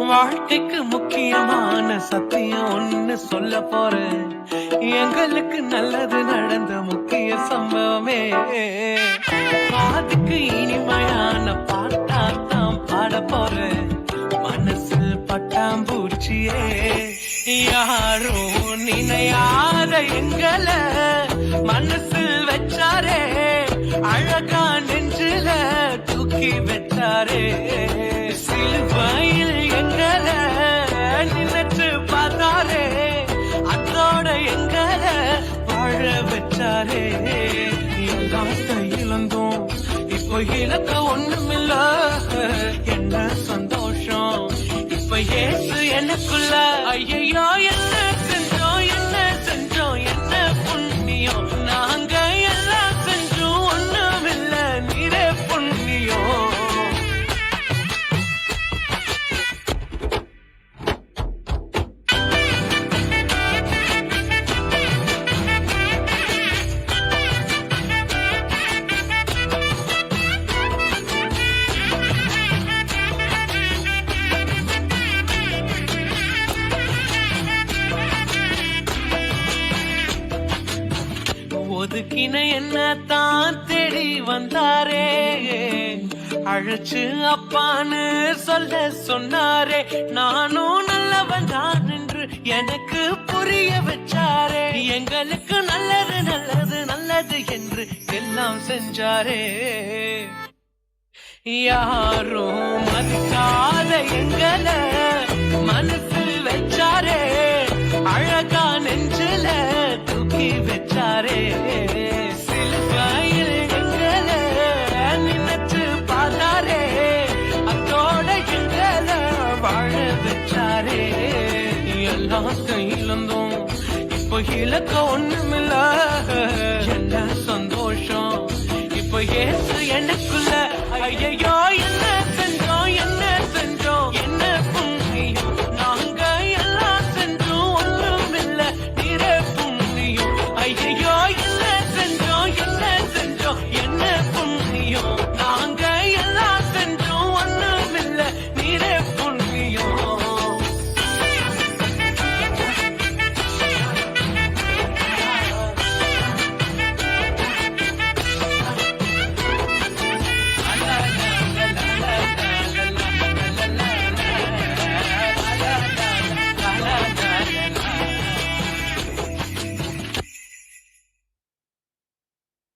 வாழ்க்கைக்கு முக்கியமான சத்தியம் ஒண்ணு சொல்ல போறேன். எங்களுக்கு நல்லது நடந்த முக்கிய சம்பவமே. பாட்டுக்கு இனிமையான பாட்டாத்தான் பாட போறேன். மனசில் பட்டாம்பூச்சியே யாரும் நினையாத எங்களை மனசில் வச்சாரே. அழகா நெஞ்சில தூக்கி வச்சாரே. சிலுவையில் எங்களை நினைச்சு பார்த்தாரே. அதோட எங்களை வாழ வச்சாரே. எல்லாம் இழந்தோம், இப்போ இழக்க ஒண்ணுமில்ல. என்ன சந்தோஷம் இப்ப ஏசு எனக்குள்ள. ஐயோ என்ன செஞ்சோம், என்ன செஞ்சோம், என்ன புண்ணியம். நாங்க எல்லாம் செஞ்சோம், ஒண்ணுமில்ல, நீரே புண்ணியம். ஒதுக்கின என்ன தான் தேடி வந்தாரே. அழைச்சு அப்பான்னு சொல்ல சொன்னாரே. நானும் நல்லவன் தான் என்று எனக்கு புரிய வச்சாரே. எங்களுக்கு நல்லது நல்லது நல்லது என்று எல்லாம் செஞ்சாரே. யாரும் மதிக்காத எங்களை மனசில் வச்சாரே. அழகா நெஞ்சில தூக்கி வச்சாரே. சிலுவையில் எங்களை நினைச்சு பார்த்தாரே. அதோட எங்களை வாழ வச்சாரே. எல்லாம் இழந்தோம், இப்போ இழக்க ஒண்ணுமில்ல. என்ன சந்தோஷம் இப்ப ஏசு எனக்குள்ள. ஐயோ என்ன